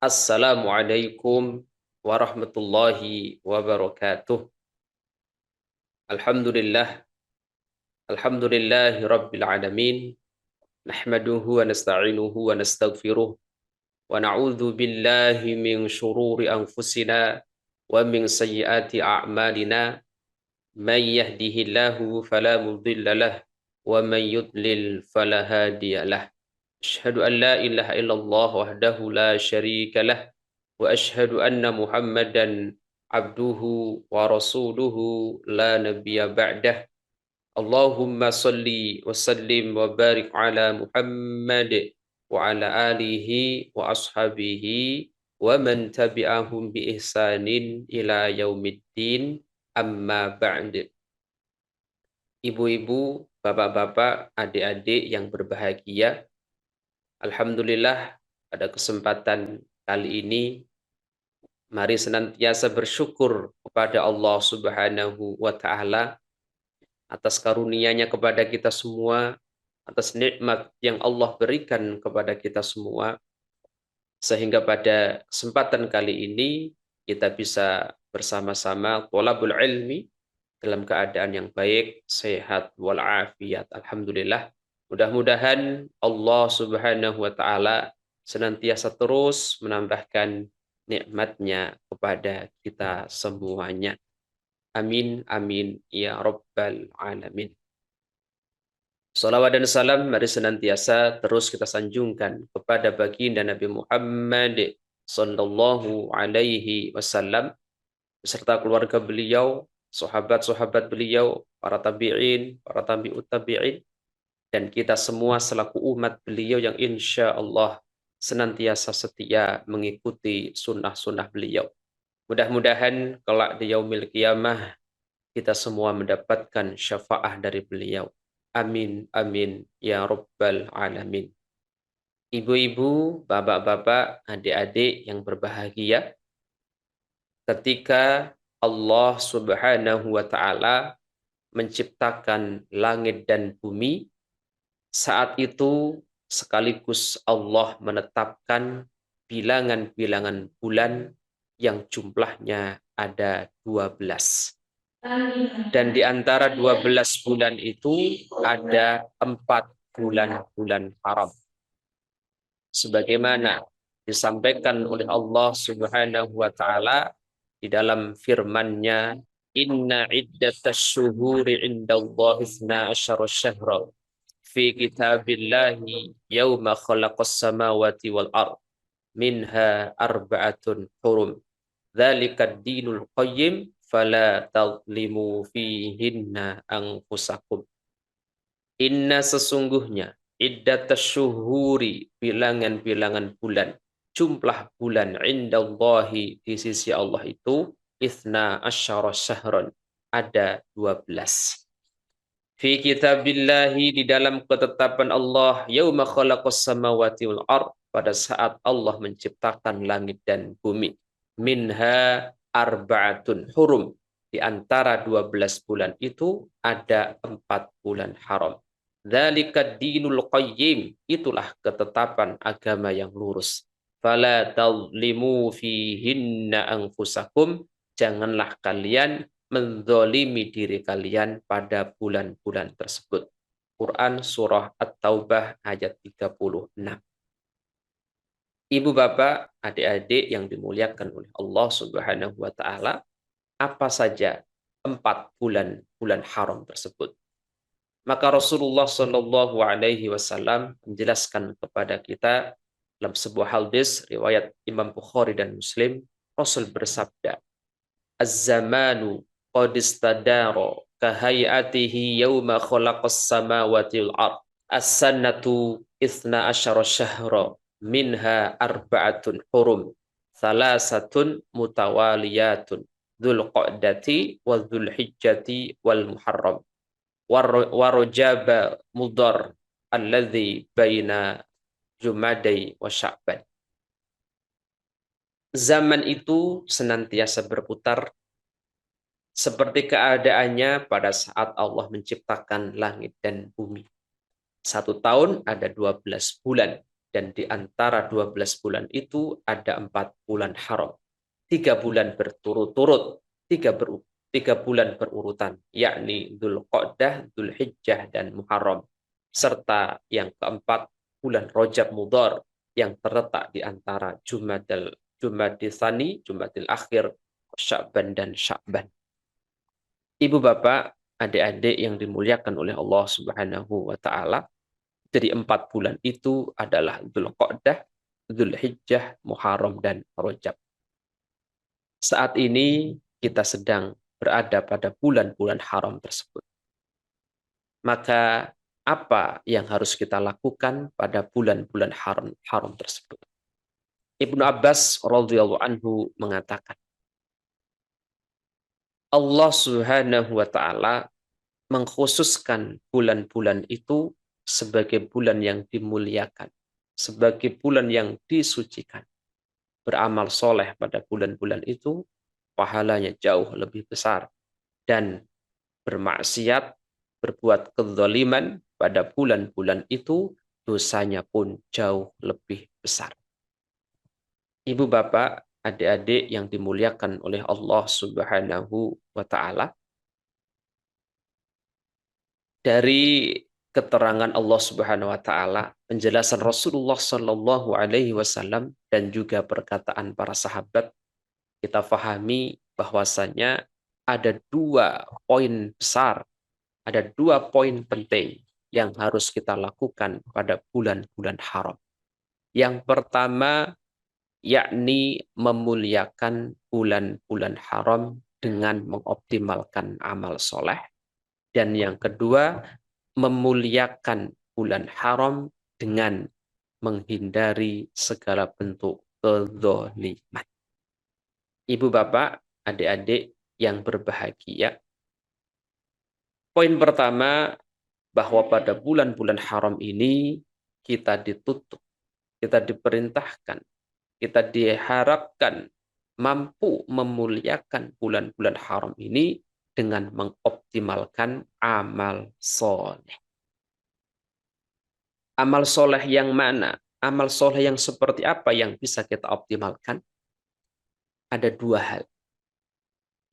Assalamualaikum warahmatullahi wabarakatuh. Alhamdulillah, alhamdulillahi rabbil alamin. Nahmaduhu wa nasta'inuhu wa nastaghfiruh. Wa na'udzu billahi min syururi anfusina wa min sayyiati a'malina. Man yahdihillahu fala mudilla lah wa man yudlil fala hadiya lah. Asyhadu an la ilaha illallah wahdahu la syarika lah wa asyhadu anna Muhammadan abduhu wa rasuluhu la nabiyya ba'dah. Allahumma salli wa sallim wa barik ala Muhammad wa ala alihi wa ashabihi wa man tabi'ahum bi ihsanin ila yaumiddin, amma ba'd. Ibu-ibu, bapak-bapak, adik-adik yang berbahagia, alhamdulillah pada kesempatan kali ini mari senantiasa bersyukur kepada Allah Subhanahu wa taala atas karunia-Nya kepada kita semua, atas nikmat yang Allah berikan kepada kita semua, sehingga pada kesempatan kali ini kita bisa bersama-sama thalabul ilmi dalam keadaan yang baik, sehat walafiat. Alhamdulillah. Mudah-mudahan Allah Subhanahu wa taala senantiasa terus menambahkan nikmat-Nya kepada kita semuanya. Amin, amin, ya Rabbal Alamin. Salawat dan salam mari senantiasa terus kita sanjungkan kepada baginda Nabi Muhammad sallallahu alaihi wasallam beserta keluarga beliau, sahabat-sahabat beliau, para tabi'in, para tabi'ut tabi'in, dan kita semua selaku umat beliau yang insya Allah senantiasa setia mengikuti sunnah-sunnah beliau. Mudah-mudahan kelak di yaumil qiyamah kita semua mendapatkan syafaah dari beliau. Amin, amin, ya Rabbal Alamin. Ibu-ibu, bapak-bapak, adik-adik yang berbahagia, ketika Allah Subhanahu wa taala menciptakan langit dan bumi, saat itu sekaligus Allah menetapkan bilangan-bilangan bulan yang jumlahnya ada 12. Dan di antara 12 bulan itu ada 4 bulan-bulan haram. Sebagaimana disampaikan oleh Allah Subhanahu wa taala di dalam firman-Nya, "Inna iddatasy syuhuri 'indallahi 12 syahra fi kitabillahi yauma khalaqas samawati wal ard minha arba'atun hurum. Dzalikad dinul qayyim fala tadlimu fihinna anfusakum." Inna sesungguhnya iddatas syuhuri bilangan-bilangan bulan, jumlah bulan indallahi di sisi Allah itu ithna asyara syahran, ada 12. Fi kitabillahi di dalam ketetapan Allah yauma khalaqas samawati wal ard, pada saat Allah menciptakan langit dan bumi. Minha arba'atun hurum, di antara 12 bulan itu ada 4 bulan haram. Dzalika dinul qayyim, itulah ketetapan agama yang lurus. Fala tadlimu fihinna anfusakum, janganlah kalian menzalimi diri kalian pada bulan-bulan tersebut. Quran surah At-Taubah ayat 36. Ibu bapak, adik-adik yang dimuliakan oleh Allah Subhanahu wa taala, apa saja 4 bulan haram tersebut? Maka Rasulullah Shallallahu alaihi wasallam menjelaskan kepada kita dalam sebuah hadis riwayat Imam Bukhari dan Muslim, Rasul bersabda, "Az-zamanu qad istadara kahayatihi yauma khalaqas samawati wal ard. As-sanatu 12 syahra minha arba'atun hurum. Salasatun mutawaliyatun. Dzul qa'dati wa dzul hijjati wal muharram. Warujaba mudar alladhi baina Jumadai wa Sya'ban." Zaman itu senantiasa berputar seperti keadaannya pada saat Allah menciptakan langit dan bumi. 1 tahun ada 12 bulan. Dan di antara 12 bulan itu ada 4 bulan haram. 3 bulan berturut-turut, 3 bulan berurutan, yakni Dzulqa'dah, Dzulhijjah, dan Muharram. Serta yang keempat, bulan Rajab Mudhar yang terletak di antara Jumadil Tsani, Jumadil Akhir, Sya'ban, dan Sya'ban. Ibu bapak, adik-adik yang dimuliakan oleh Allah Subhanahu wa taala, jadi 4 bulan itu adalah Dzulqa'dah, Dzulhijjah, Muharram, dan Rajab. Saat ini kita sedang berada pada bulan-bulan haram tersebut. Maka apa yang harus kita lakukan pada bulan-bulan haram tersebut? Ibnu Abbas radhiyallahu anhu mengatakan, Allah Subhanahu wa taala mengkhususkan bulan-bulan itu sebagai bulan yang dimuliakan, sebagai bulan yang disucikan. Beramal soleh pada bulan-bulan itu, pahalanya jauh lebih besar. Dan bermaksiat, berbuat kezaliman pada bulan-bulan itu, dosanya pun jauh lebih besar. Ibu bapak, adik-adik yang dimuliakan oleh Allah Subhanahu wa taala, dari keterangan Allah Subhanahu wa taala, penjelasan Rasulullah Shallallahu alaihi wasallam, dan juga perkataan para sahabat, kita fahami bahwasanya ada 2 poin besar, ada 2 poin penting yang harus kita lakukan pada bulan-bulan haram. Yang pertama, yakni memuliakan bulan-bulan haram dengan mengoptimalkan amal soleh. Dan yang kedua, memuliakan bulan haram dengan menghindari segala bentuk kezaliman. Ibu bapak, adik-adik yang berbahagia, poin pertama, bahwa pada bulan-bulan haram ini kita ditutup, kita diperintahkan, kita diharapkan mampu memuliakan bulan-bulan haram ini dengan mengoptimalkan amal soleh. Amal soleh yang mana? Amal soleh yang seperti apa yang bisa kita optimalkan? Ada 2 hal.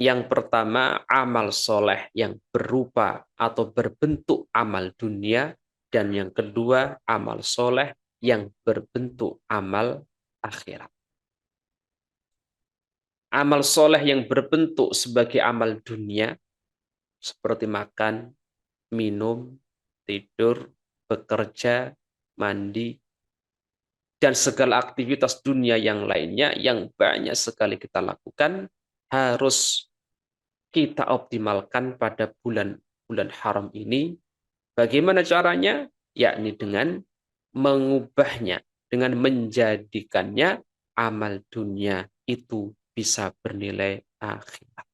Yang pertama, amal soleh yang berupa atau berbentuk amal dunia. Dan yang kedua, amal soleh yang berbentuk amal akhirat. Amal soleh yang berbentuk sebagai amal dunia, seperti makan, minum, tidur, bekerja, mandi, dan segala aktivitas dunia yang lainnya yang banyak sekali kita lakukan, harus kita optimalkan pada bulan-bulan haram ini. Bagaimana caranya? Yakni dengan mengubahnya, dengan menjadikannya amal dunia itu bisa bernilai akhirat.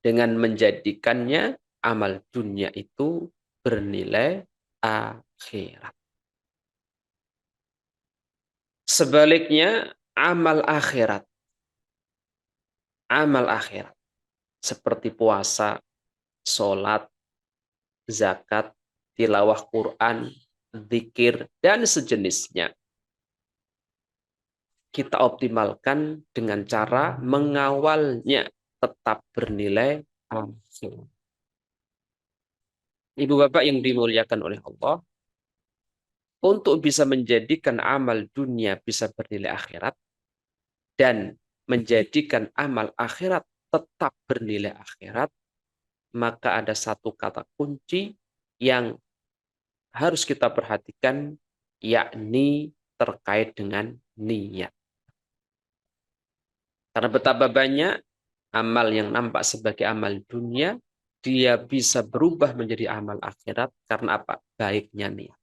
Dengan menjadikannya amal dunia itu bernilai akhirat. Sebaliknya, amal akhirat seperti puasa, sholat, zakat, tilawah Quran, zikir, dan sejenisnya, kita optimalkan dengan cara mengawalnya tetap bernilai akhirat. Ibu bapak yang dimuliakan oleh Allah, untuk bisa menjadikan amal dunia bisa bernilai akhirat dan menjadikan amal akhirat tetap bernilai akhirat, maka ada satu kata kunci yang harus kita perhatikan, yakni terkait dengan niat. Karena betapa banyak amal yang nampak sebagai amal dunia, dia bisa berubah menjadi amal akhirat karena apa? Baiknya niat.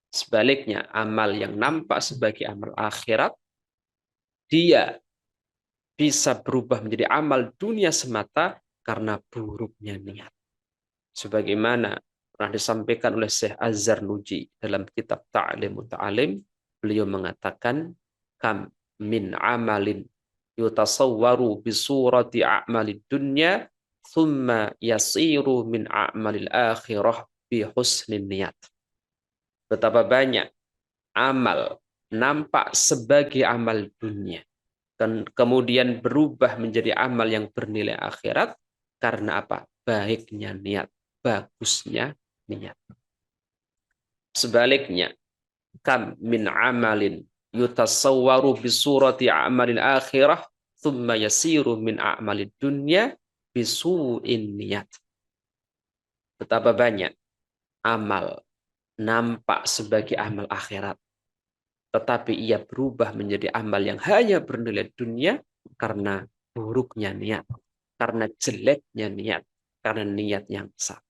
Sebaliknya, amal yang nampak sebagai amal akhirat, dia bisa berubah menjadi amal dunia semata karena buruknya niat. Sebagaimana pernah disampaikan oleh Syekh Az-Zarnuji dalam kitab Ta'lim Muta'alim, beliau mengatakan, kam min amalin yutasawwaru bisurati a'malid dunya thumma yasiru min a'malil akhirah bi husnin niyat. Betapa banyak amal nampak sebagai amal dunia, kemudian berubah menjadi amal yang bernilai akhirat karena apa? Baiknya niat, bagusnya niat. Sebaliknya, kam min amalin yutasawwaru bisurati amalil akhirah thumma yasiru min a'malid dunya bisu'in niat. Betapa banyak amal nampak sebagai amal akhirat, tetapi ia berubah menjadi amal yang hanya bernilai dunia karena buruknya niat, karena jeleknya niat, karena niat yang salah.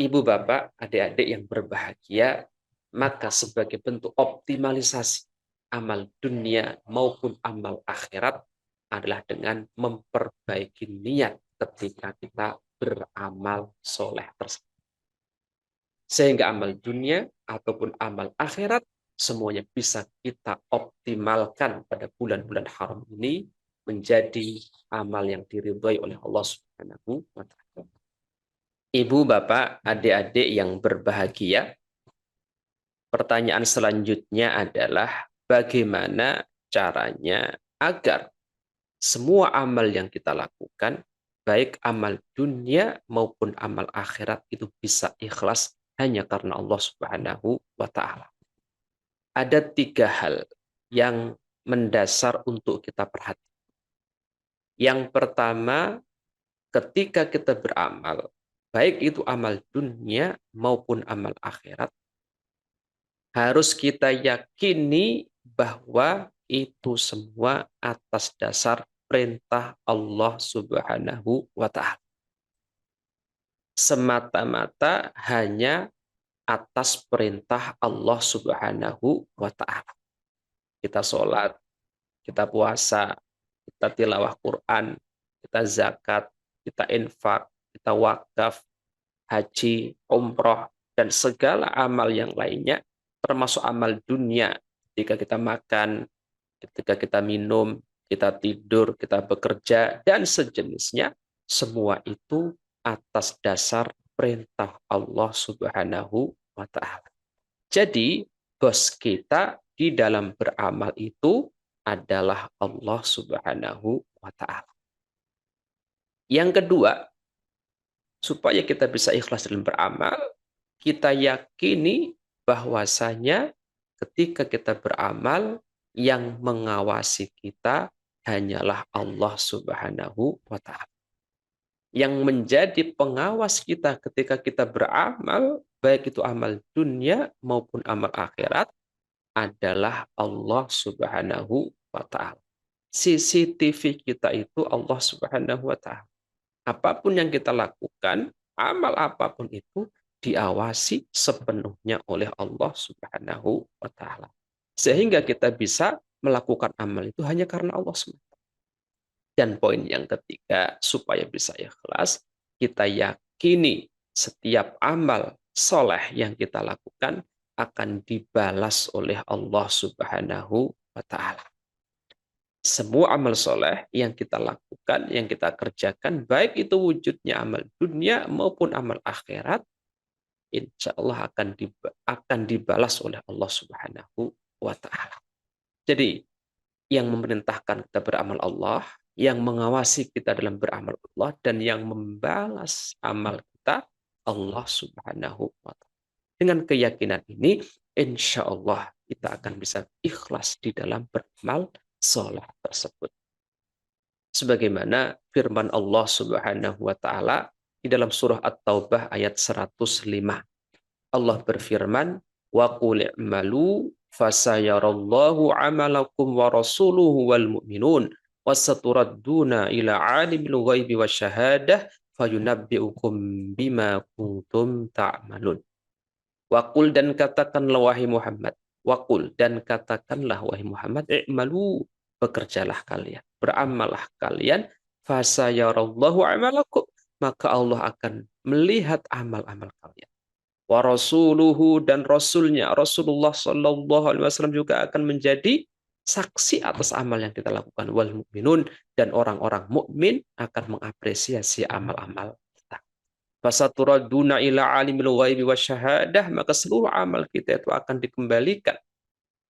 Ibu bapak, adik-adik yang berbahagia, maka sebagai bentuk optimalisasi amal dunia maupun amal akhirat adalah dengan memperbaiki niat ketika kita beramal soleh tersebut. Sehingga amal dunia ataupun amal akhirat semuanya bisa kita optimalkan pada bulan-bulan haram ini menjadi amal yang diridhai oleh Allah Subhanahu wa taala. Ibu, bapak, adik-adik yang berbahagia, pertanyaan selanjutnya adalah bagaimana caranya agar semua amal yang kita lakukan, baik amal dunia maupun amal akhirat, itu bisa ikhlas hanya karena Allah Subhanahu wa taala. Ada 3 hal yang mendasar untuk kita perhatikan. Yang pertama, ketika kita beramal, baik itu amal dunia maupun amal akhirat, harus kita yakini bahwa itu semua atas dasar perintah Allah Subhanahu wa taala. Semata-mata hanya atas perintah Allah Subhanahu wa taala. Kita sholat, kita puasa, kita tilawah Quran, kita zakat, kita infak, kita wakaf, haji, umroh, dan segala amal yang lainnya, termasuk amal dunia, ketika kita makan, ketika kita minum, kita tidur, kita bekerja, dan sejenisnya, semua itu atas dasar perintah Allah Subhanahu wa taala. Jadi, bos kita di dalam beramal itu adalah Allah Subhanahu wa taala. Yang kedua, supaya kita bisa ikhlas dalam beramal, kita yakini bahwasanya ketika kita beramal, yang mengawasi kita hanyalah Allah Subhanahu wa taala. Yang menjadi pengawas kita ketika kita beramal, baik itu amal dunia maupun amal akhirat, adalah Allah Subhanahu wa taala. CCTV kita itu Allah Subhanahu wa taala. Apapun yang kita lakukan, amal apapun itu diawasi sepenuhnya oleh Allah Subhanahu wa taala. Sehingga kita bisa melakukan amal itu hanya karena Allah SWT. Dan poin yang ketiga, supaya bisa ikhlas, kita yakini setiap amal soleh yang kita lakukan akan dibalas oleh Allah Subhanahu wa taala. Semua amal soleh yang kita lakukan, yang kita kerjakan, baik itu wujudnya amal dunia maupun amal akhirat, insya Allah akan dibalas oleh Allah Subhanahu wa taala. Jadi, yang memerintahkan kita beramal Allah, yang mengawasi kita dalam beramal Allah, dan yang membalas amal kita Allah Subhanahu wa taala. Dengan keyakinan ini, insya Allah kita akan bisa ikhlas di dalam beramal soleh tersebut. Sebagaimana firman Allah Subhanahu wa taala di dalam surah At-Taubah ayat 105. Allah berfirman, "Wa qul i'malu fasayarallahu 'amalakum wa rasuluhu wal mu'minun wasaturadduna ila 'alimil ghaibi wasyahadah fayunabbi'ukum bima kuntum ta'malun." Waqul, dan katakanlah wahai Muhammad. Waqul, dan katakanlah wahai Muhammad, i'malu, bekerjalah kalian, beramallah kalian, fasayarallahu amalakum, maka Allah akan melihat amal-amal kalian. Wa rasuluhu, dan rasulnya Rasulullah sallallahu alaihi wasallam juga akan menjadi saksi atas amal yang kita lakukan. Wal mukminun, dan orang-orang mukmin akan mengapresiasi amal-amal kita. Fasaturaduna ila alimil ghaibi wasyahadah, maka seluruh amal kita itu akan dikembalikan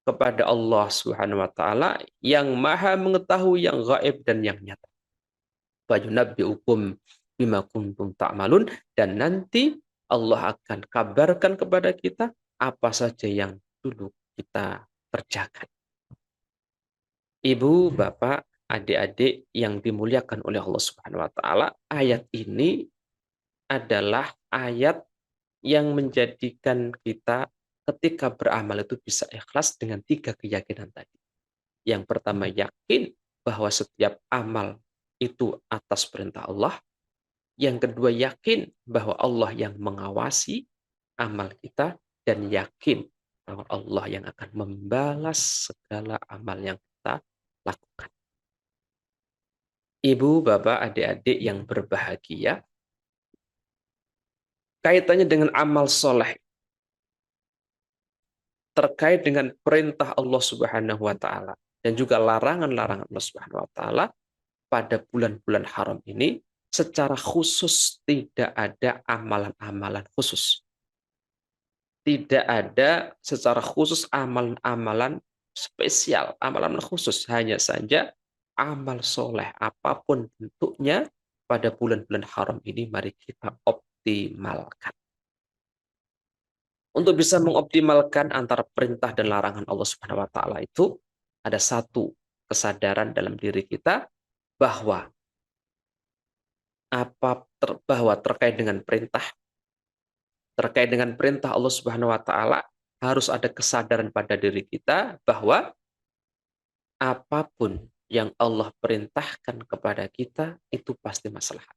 kepada Allah Subhanahu wa taala yang Maha mengetahui yang gaib dan yang nyata. Fayunabbi'ukum bima kuntum ta'malun, dan nanti Allah akan kabarkan kepada kita apa saja yang dulu kita kerjakan. Ibu, bapak, adik-adik yang dimuliakan oleh Allah Subhanahu wa taala, ayat ini adalah ayat yang menjadikan kita ketika beramal itu bisa ikhlas dengan 3 keyakinan tadi. Yang pertama, yakin bahwa setiap amal itu atas perintah Allah. Yang kedua, yakin bahwa Allah yang mengawasi amal kita, dan yakin bahwa Allah yang akan membalas segala amal yang kita lakukan. Ibu, bapak, adik-adik yang berbahagia, kaitannya dengan amal soleh terkait dengan perintah Allah Subhanahu wa taala dan juga larangan-larangan Allah Subhanahu wa taala pada bulan-bulan haram ini secara khusus tidak ada amalan-amalan khusus. Tidak ada secara khusus amalan-amalan spesial, amalan khusus. Hanya saja amal soleh apapun bentuknya pada bulan-bulan haram ini mari kita optimalkan. Untuk bisa mengoptimalkan antara perintah dan larangan Allah Subhanahu wa taala itu ada satu kesadaran dalam diri kita bahwa bahwa terkait dengan perintah Allah Subhanahu wa taala harus ada kesadaran pada diri kita bahwa apapun yang Allah perintahkan kepada kita itu pasti maslahat.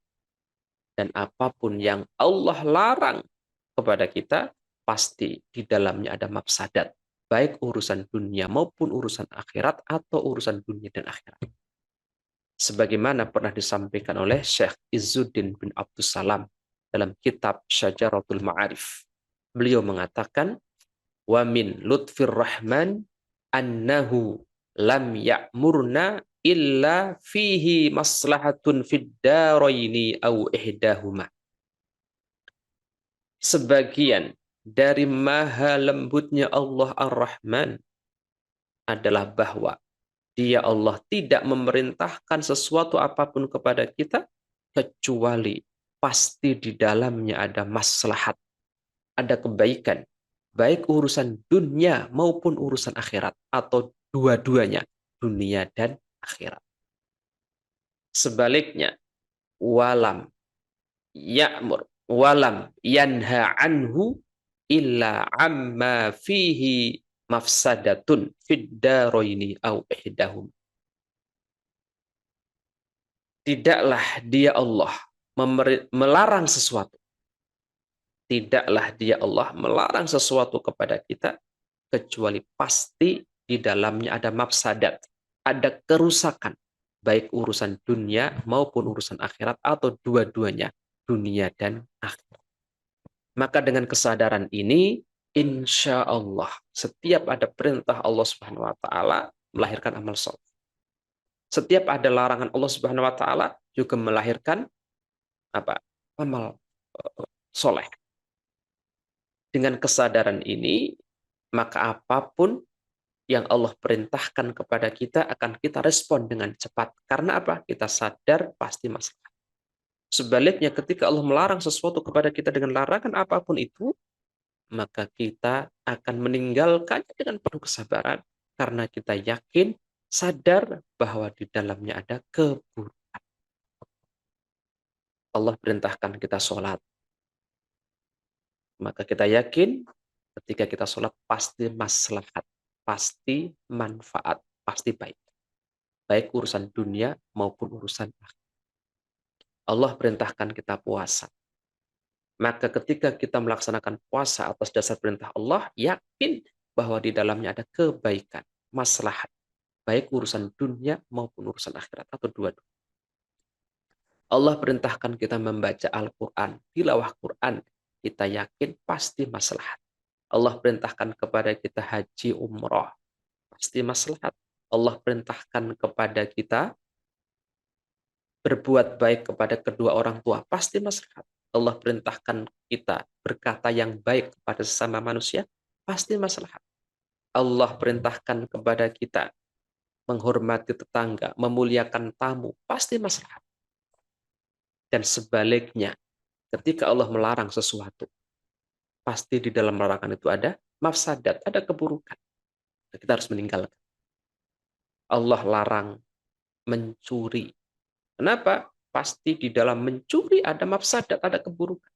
Dan apapun yang Allah larang kepada kita pasti di dalamnya ada mafsadat, baik urusan dunia maupun urusan akhirat atau urusan dunia dan akhirat. Sebagaimana pernah disampaikan oleh Syekh Izzuddin bin Abdussalam dalam kitab Syajaratul Ma'arif. Beliau mengatakan, wa min lutfir rahman annahu lam ya'murna illa fihi maslahatun fid daraini au ihdahuma. Sebagian dari maha lembutnya Allah Ar-Rahman adalah bahwa Dia Allah tidak memerintahkan sesuatu apapun kepada kita kecuali pasti di dalamnya ada maslahat, ada kebaikan, baik urusan dunia maupun urusan akhirat atau dua-duanya, dunia dan akhirat. Sebaliknya, walam ya'mur walam yanha anhu illa amma fihi mafsadatun fid daraini au ihdahum. Tidaklah dia Allah melarang sesuatu. Tidaklah dia Allah melarang sesuatu kepada kita kecuali pasti di dalamnya ada mafsadat, ada kerusakan, baik urusan dunia maupun urusan akhirat atau dua-duanya, dunia dan akhirat. Maka dengan kesadaran ini, insya Allah, setiap ada perintah Allah Subhanahu wa taala melahirkan amal soleh. Setiap ada larangan Allah Subhanahu wa taala juga melahirkan apa? Amal soleh. Dengan kesadaran ini, maka apapun yang Allah perintahkan kepada kita akan kita respon dengan cepat. Karena apa? Kita sadar pasti masalah. Sebaliknya ketika Allah melarang sesuatu kepada kita dengan larangan apapun itu, maka kita akan meninggalkannya dengan penuh kesabaran karena kita yakin, sadar bahwa di dalamnya ada keburukan. Allah perintahkan kita sholat. Maka kita yakin ketika kita sholat pasti maslahat, pasti manfaat, pasti baik. Baik urusan dunia maupun urusan akhirat. Allah perintahkan kita puasa. Maka ketika kita melaksanakan puasa atas dasar perintah Allah, yakin bahwa di dalamnya ada kebaikan, maslahat. Baik urusan dunia maupun urusan akhirat atau dua-dua. Allah perintahkan kita membaca Al-Quran, tilawah Quran. Kita yakin pasti maslahat. Allah perintahkan kepada kita haji umrah, pasti maslahat. Allah perintahkan kepada kita berbuat baik kepada kedua orang tua, pasti maslahat. Allah perintahkan kita berkata yang baik kepada sesama manusia, pasti maslahat. Allah perintahkan kepada kita menghormati tetangga, memuliakan tamu, pasti maslahat. Dan sebaliknya, ketika Allah melarang sesuatu, pasti di dalam larangan itu ada mafsadat, ada keburukan. Kita harus meninggalkan. Allah larang mencuri. Kenapa? Pasti di dalam mencuri ada mafsadat, ada keburukan.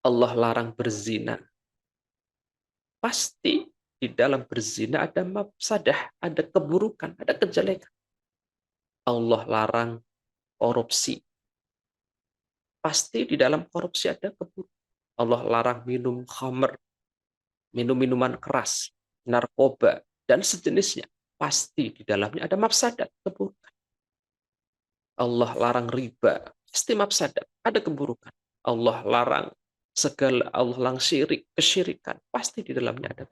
Allah larang berzina. Pasti di dalam berzina ada mafsadah, ada keburukan, ada kejelekan. Allah larang korupsi. Pasti di dalam korupsi ada keburukan. Allah larang minum khamr, minum minuman keras, narkoba, dan sejenisnya. Pasti di dalamnya ada mafsadat, keburukan. Allah larang riba, pasti mafsadat, ada keburukan. Allah larang Allah larang syirik, kesyirikan, pasti di dalamnya ada.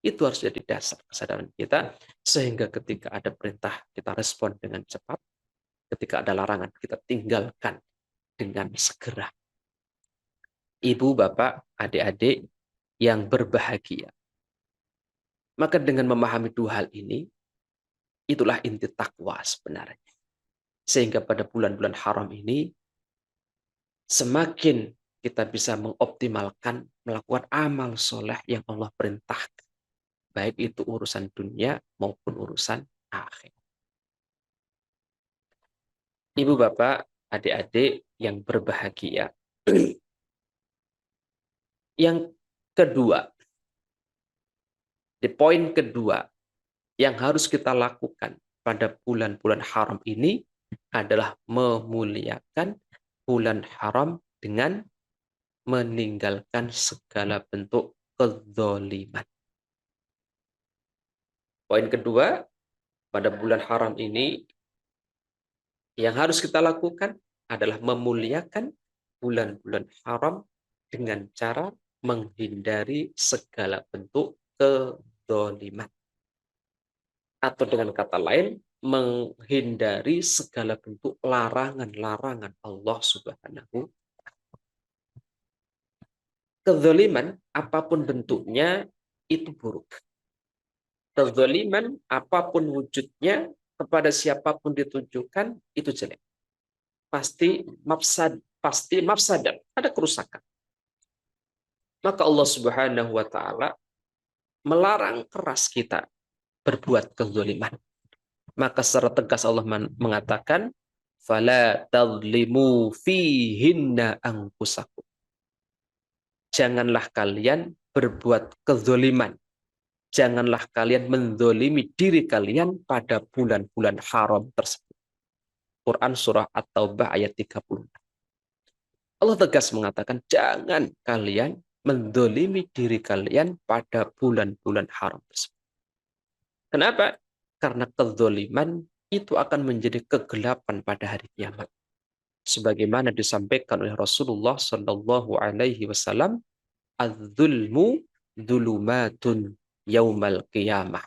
Itu harus jadi dasar kesadaran kita, sehingga ketika ada perintah kita respon dengan cepat, ketika ada larangan kita tinggalkan dengan segera. Ibu, bapak, adik-adik yang berbahagia. Maka dengan memahami dua hal ini, itulah inti takwa sebenarnya. Sehingga pada bulan-bulan haram ini, semakin kita bisa mengoptimalkan melakukan amal soleh yang Allah perintahkan. Baik itu urusan dunia maupun urusan akhir. Ibu, bapak, adik-adik yang berbahagia. Yang kedua, di poin kedua yang harus kita lakukan pada bulan-bulan haram ini adalah memuliakan bulan haram dengan meninggalkan segala bentuk kezaliman. Poin kedua, pada bulan haram ini yang harus kita lakukan adalah memuliakan bulan-bulan haram dengan cara menghindari segala bentuk kezaliman. Atau dengan kata lain, menghindari segala bentuk larangan-larangan Allah Subhanahu. Kezaliman, apapun bentuknya, itu buruk. Kezaliman, apapun wujudnya, kepada siapapun ditujukan, itu jelek. Pasti mafsadat, ada kerusakan. Maka Allah Subhanahu wa taala melarang keras kita berbuat kezaliman. Maka secara tegas Allah mengatakan, "Fala tadlimu fihinna anfusakum." Janganlah kalian berbuat kezaliman. Janganlah kalian menzalimi diri kalian pada bulan-bulan haram tersebut. Quran surah At-Taubah ayat 30. Allah tegas mengatakan, jangan kalian menzalimi diri kalian pada bulan-bulan haram tersebut. Kenapa? Karena kezaliman itu akan menjadi kegelapan pada hari kiamat. Sebagaimana disampaikan oleh Rasulullah Shallallahu Alaihi Wasallam, "Az-zulmu dzulumatun yaumal qiyamah."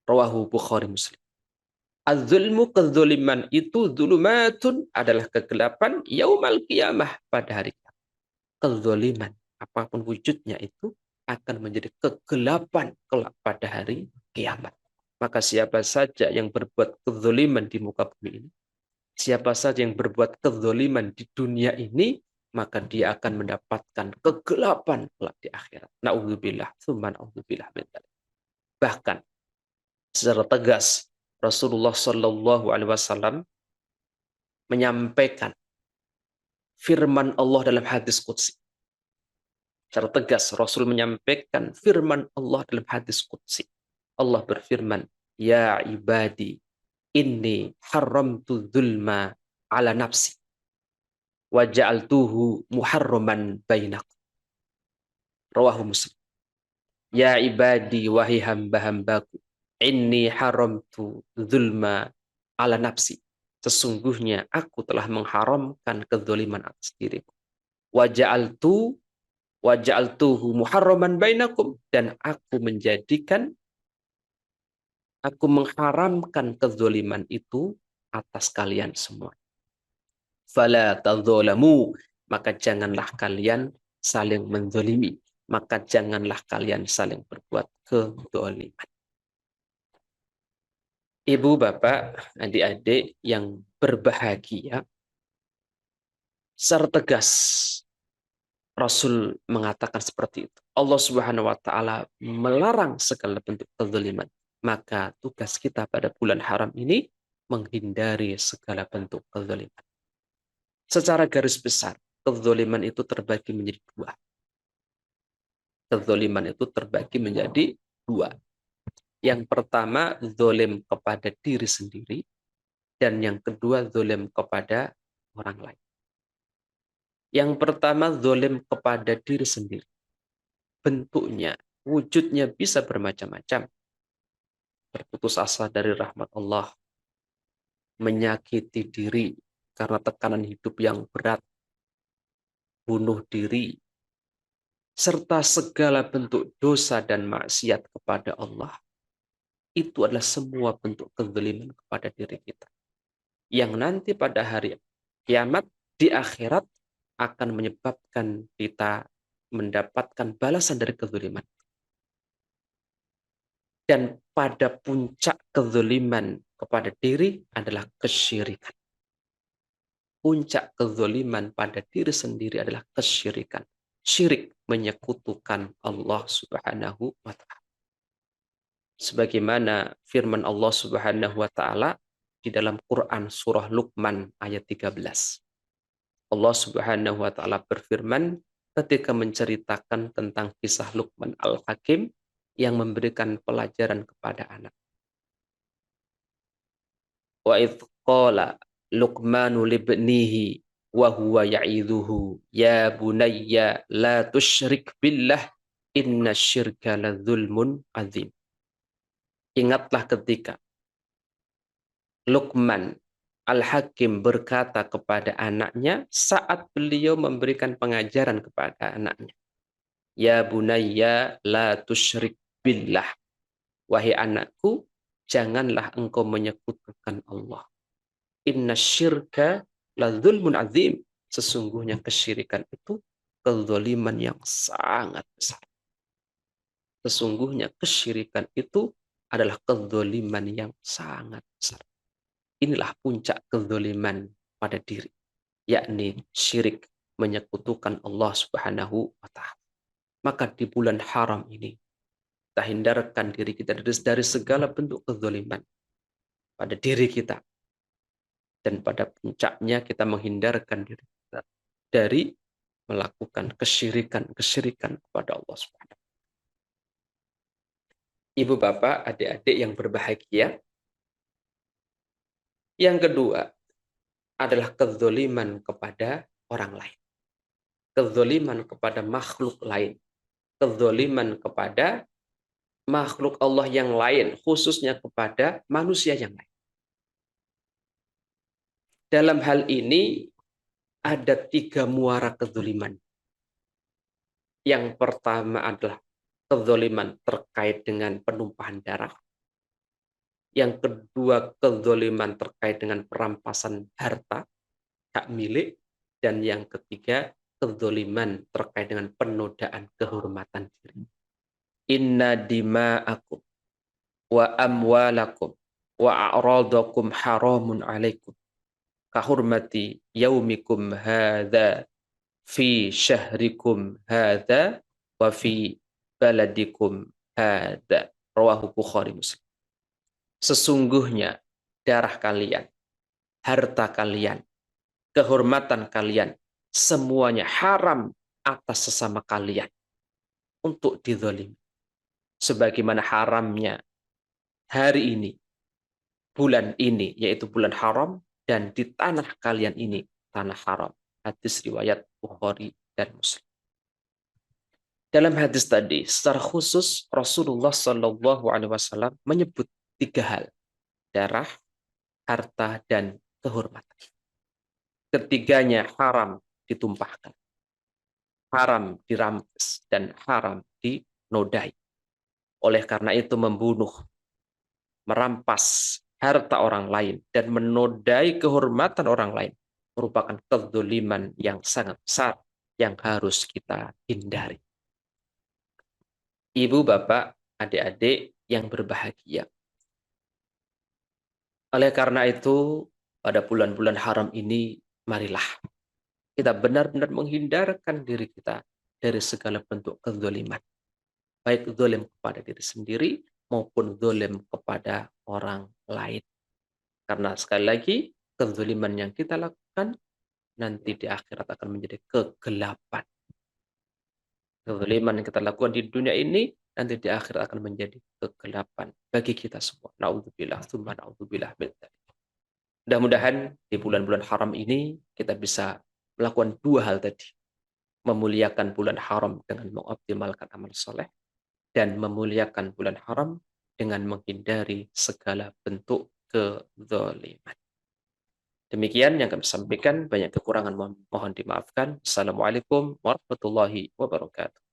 Rawahu Bukhari Muslim. Az-zulmu, kezaliman itu, dzulumatun adalah kegelapan, yaumal qiyamah pada hari kiamat. Kezaliman, apapun wujudnya itu akan menjadi kegelapan kelak pada hari kiamat. Maka siapa saja yang berbuat kezaliman di muka bumi ini, siapa saja yang berbuat kezaliman di dunia ini, maka dia akan mendapatkan kegelapan kelak di akhirat. Na'udzubillah, tsumma na'udzubillah min dzalik. Bahkan secara tegas Rasulullah Shallallahu Alaihi Wasallam menyampaikan firman Allah dalam hadis qudsi. Secara tegas Rasul menyampaikan firman Allah dalam hadis qudsi. Allah berfirman, "Ya ibadi, inni haramtu dzulma ala nafsi wa ja'altuhu muharraman bainakum." Rawahu Muslim. Ya ibadi, wahai hamba-hambaku, inni haramtu dzulma ala nafsi. Sesungguhnya aku telah mengharamkan kezaliman atas diriku. Wa ja'altuhu muharraman bainakum, dan aku mengharamkan kezaliman itu atas kalian semua. Fala tadzalamu, maka janganlah kalian saling menzalimi, maka janganlah kalian saling berbuat kedzaliman. Ibu, bapak, adik-adik yang berbahagia, secara tegas Rasul mengatakan seperti itu. Allah Subhanahu wa taala melarang segala bentuk kezaliman. Maka tugas kita pada bulan haram ini menghindari segala bentuk kezaliman. Secara garis besar, kezaliman itu terbagi menjadi dua. Kezaliman itu terbagi menjadi dua. Yang pertama, zalim kepada diri sendiri, dan yang kedua, zalim kepada orang lain. Yang pertama, zalim kepada diri sendiri. Bentuknya, wujudnya bisa bermacam-macam. Berputus asa dari rahmat Allah, menyakiti diri karena tekanan hidup yang berat, bunuh diri, serta segala bentuk dosa dan maksiat kepada Allah. Itu adalah semua bentuk kezaliman kepada diri kita. Yang nanti pada hari kiamat di akhirat akan menyebabkan kita mendapatkan balasan dari kezaliman. Dan pada puncak kezaliman kepada diri adalah kesyirikan. Puncak kezaliman pada diri sendiri adalah kesyirikan. Syirik menyekutukan Allah Subhanahu wa taala. Sebagaimana firman Allah Subhanahu wa taala di dalam Quran surah Luqman ayat 13. Allah Subhanahu wa taala berfirman ketika menceritakan tentang kisah Luqman Al-Hakim yang memberikan pelajaran kepada anak. Wa idz qala Luqmanu libnihi wa huwa ya'idhuhu ya bunayya la tusyrik billah innasyirka ladzulmun adzim. Ingatlah ketika Luqman Al-Hakim berkata kepada anaknya saat beliau memberikan pengajaran kepada anaknya. Ya bunayya la tusyrik billah. Wahai anakku, janganlah engkau menyekutukan Allah. Inna syirka la zulmun azim. Sesungguhnya kesyirikan itu kezaliman yang sangat besar. Sesungguhnya kesyirikan itu adalah kezaliman yang sangat besar. Inilah puncak kezaliman pada diri, yakni syirik, menyekutukan Allah Subhanahu wa taala. Maka di bulan haram ini kita hindarkan diri kita dari segala bentuk kezaliman pada diri kita. Dan pada puncaknya kita menghindarkan diri kita dari melakukan kesyirikan kepada Allah Subhanahu. Ibu, bapak, adik-adik yang berbahagia. Yang kedua adalah kezaliman kepada orang lain. Kezaliman kepada makhluk lain. Kezaliman kepada makhluk Allah yang lain, khususnya kepada manusia yang lain. Dalam hal ini ada 3 muara kezaliman. Yang pertama adalah kezaliman terkait dengan penumpahan darah. Yang kedua, kezaliman terkait dengan perampasan harta, hak milik. Dan yang ketiga, kezaliman terkait dengan penodaan kehormatan diri. Inna dima'akum wa amwalakum wa a'radakum haramun alaikum kahurmati yaumikum hadha fi syahrikum hadha wa fi baladikum hadha. Rawahu Bukhari Muslim. Sesungguhnya darah kalian, harta kalian, kehormatan kalian, semuanya haram atas sesama kalian untuk dizalimi. Sebagaimana haramnya hari ini, bulan ini, yaitu bulan haram, dan di tanah kalian ini, tanah haram. Hadis riwayat Bukhari dan Muslim. Dalam hadis tadi, secara khusus Rasulullah SAW menyebut 3 hal. Darah, harta, dan kehormatan. Ketiganya haram ditumpahkan. Haram dirampas dan haram dinodai. Oleh karena itu membunuh, merampas harta orang lain, dan menodai kehormatan orang lain merupakan kezaliman yang sangat besar yang harus kita hindari. Ibu, bapak, adik-adik yang berbahagia. Oleh karena itu, pada bulan-bulan haram ini, marilah kita benar-benar menghindarkan diri kita dari segala bentuk kezaliman. Baik zalim kepada diri sendiri maupun zalim kepada orang lain. Karena sekali lagi, kezaliman yang kita lakukan nanti di akhirat akan menjadi kegelapan. Kezaliman yang kita lakukan di dunia ini nanti di akhirat akan menjadi kegelapan bagi kita semua. Na'udzubillah, tsumma na'udzubillah min dzalik. Mudah-mudahan di bulan-bulan haram ini kita bisa melakukan dua hal tadi. Memuliakan bulan haram dengan mengoptimalkan amal soleh dan memuliakan bulan haram dengan menghindari segala bentuk kezaliman. Demikian yang kami sampaikan, banyak kekurangan mohon dimaafkan. Assalamualaikum warahmatullahi wabarakatuh.